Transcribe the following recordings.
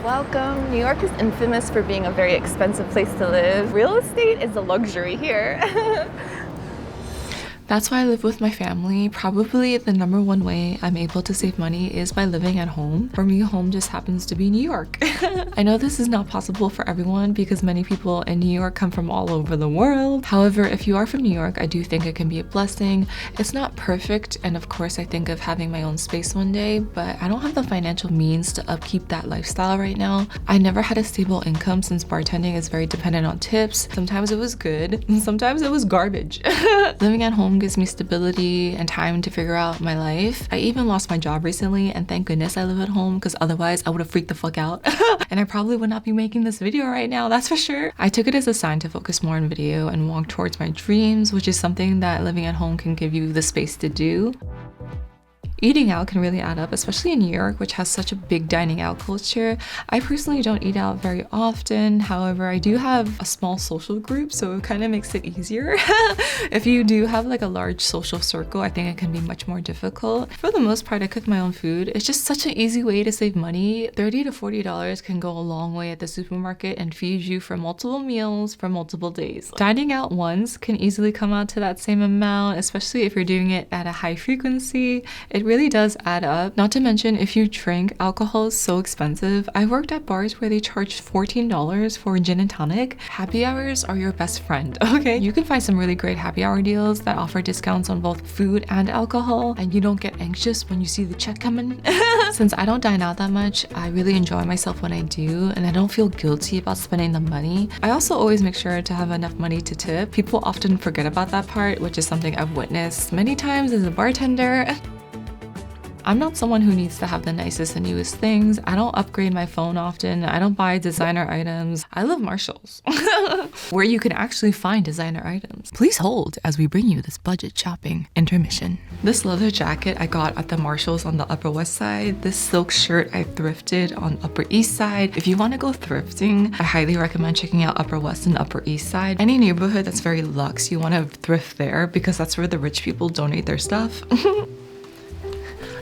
Welcome. New York is infamous for being a very expensive place to live. Real estate is a luxury here. That's why I live with my family. Probably the number one way I'm able to save money is by living at home. For me, home just happens to be New York. I know this is not possible for everyone because many people in New York come from all over the world. However, if you are from New York, I do think it can be a blessing. It's not perfect, and of course I think of having my own space one day, but I don't have the financial means to upkeep that lifestyle right now. I never had a stable income since bartending is very dependent on tips. Sometimes it was good, and sometimes it was garbage. Living at home gives me stability and time to figure out my life. I even lost my job recently, and thank goodness I live at home because otherwise I would have freaked the fuck out. And I probably would not be making this video right now, that's for sure. I took it as a sign to focus more on video and walk towards my dreams, which is something that living at home can give you the space to do. Eating out can really add up, especially in New York, which has such a big dining out culture. I personally don't eat out very often. However, I do have a small social group, so it kind of makes it easier. If you do have like a large social circle, I think it can be much more difficult. For the most part, I cook my own food. It's just such an easy way to save money. $30 to $40 can go a long way at the supermarket and feed you for multiple meals for multiple days. Dining out once can easily come out to that same amount, especially if you're doing it at a high frequency. It really does add up. Not to mention, if you drink, alcohol is so expensive. I worked at bars where they charged $14 for a gin and tonic. Happy hours are your best friend, okay? You can find some really great happy hour deals that offer discounts on both food and alcohol, and you don't get anxious when you see the check coming. Since I don't dine out that much, I really enjoy myself when I do, and I don't feel guilty about spending the money. I also always make sure to have enough money to tip. People often forget about that part, which is something I've witnessed many times as a bartender. I'm not someone who needs to have the nicest and newest things. I don't upgrade my phone often. I don't buy designer items. I love Marshalls, where you can actually find designer items. Please hold as we bring you this budget shopping intermission. This leather jacket I got at the Marshalls on the Upper West Side. This silk shirt I thrifted on Upper East Side. If you want to go thrifting, I highly recommend checking out Upper West and Upper East Side. Any neighborhood that's very luxe, you want to thrift there because that's where the rich people donate their stuff.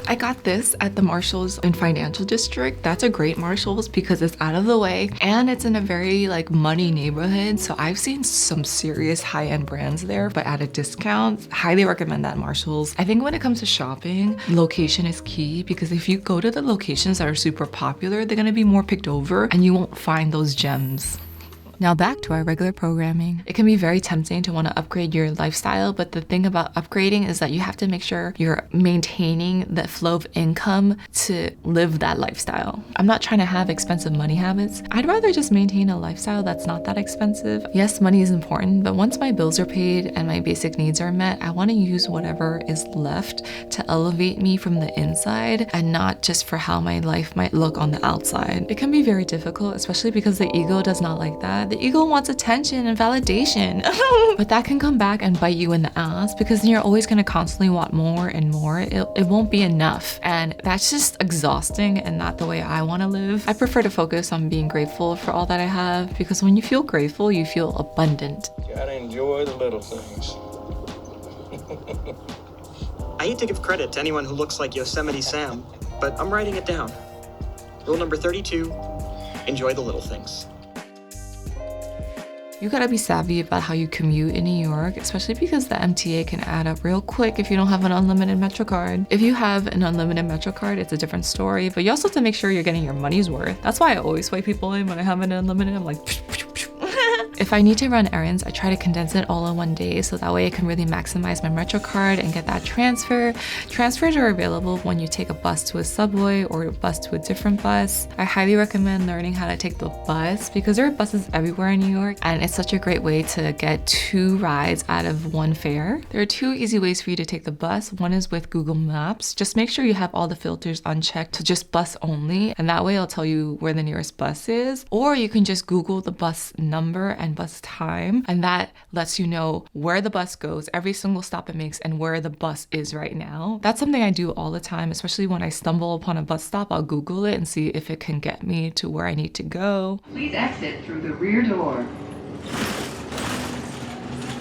I got this at the Marshalls in Financial District. That's a great Marshalls because it's out of the way and it's in a very like money neighborhood. So I've seen some serious high-end brands there, but at a discount. Highly recommend that Marshalls. I think when it comes to shopping, location is key because if you go to the locations that are super popular, they're gonna be more picked over and you won't find those gems. Now back to our regular programming. It can be very tempting to want to upgrade your lifestyle, but the thing about upgrading is that you have to make sure you're maintaining the flow of income to live that lifestyle. I'm not trying to have expensive money habits. I'd rather just maintain a lifestyle that's not that expensive. Yes, money is important, but once my bills are paid and my basic needs are met, I want to use whatever is left to elevate me from the inside and not just for how my life might look on the outside. It can be very difficult, especially because the ego does not like that. The ego wants attention and validation, but that can come back and bite you in the ass because then you're always going to constantly want more and more. It won't be enough, and that's just exhausting and not the way I want to live. I prefer to focus on being grateful for all that I have because when you feel grateful, you feel abundant. You gotta enjoy the little things. I hate to give credit to anyone who looks like Yosemite Sam, but I'm writing it down. Rule number 32, enjoy the little things. You gotta be savvy about how you commute in New York, especially because the MTA can add up real quick if you don't have an unlimited Metro card. If you have an unlimited Metro card, it's a different story, but you also have to make sure you're getting your money's worth. That's why I always swipe people in when I have an unlimited. I'm like, if I need to run errands, I try to condense it all in one day so that way I can really maximize my Metro card and get that transfer. Transfers are available when you take a bus to a subway or a bus to a different bus. I highly recommend learning how to take the bus because there are buses everywhere in New York and it's such a great way to get 2 rides out of 1 fare. There are 2 easy ways for you to take the bus. One is with Google Maps. Just make sure you have all the filters unchecked to just bus only, and that way it'll tell you where the nearest bus is. Or you can just Google the bus number and bus time, and that lets you know where the bus goes, every single stop it makes, and where the bus is right now. That's something I do all the time, especially when I stumble upon a bus stop. I'll Google it and see if it can get me to where I need to go. Please exit through the rear door.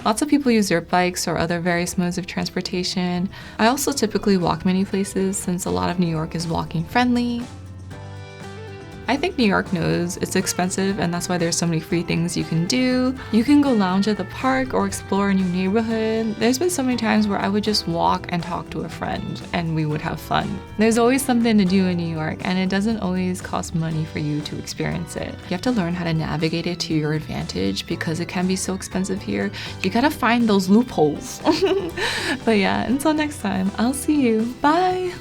Lots of people use dirt bikes or other various modes of transportation. I also typically walk many places since a lot of New York is walking friendly. I think New York knows it's expensive, and that's why there's so many free things you can do. You can go lounge at the park or explore a new neighborhood. There's been so many times where I would just walk and talk to a friend and we would have fun. There's always something to do in New York, and it doesn't always cost money for you to experience it. You have to learn how to navigate it to your advantage because it can be so expensive here. You gotta find those loopholes. But yeah, until next time, I'll see you. Bye!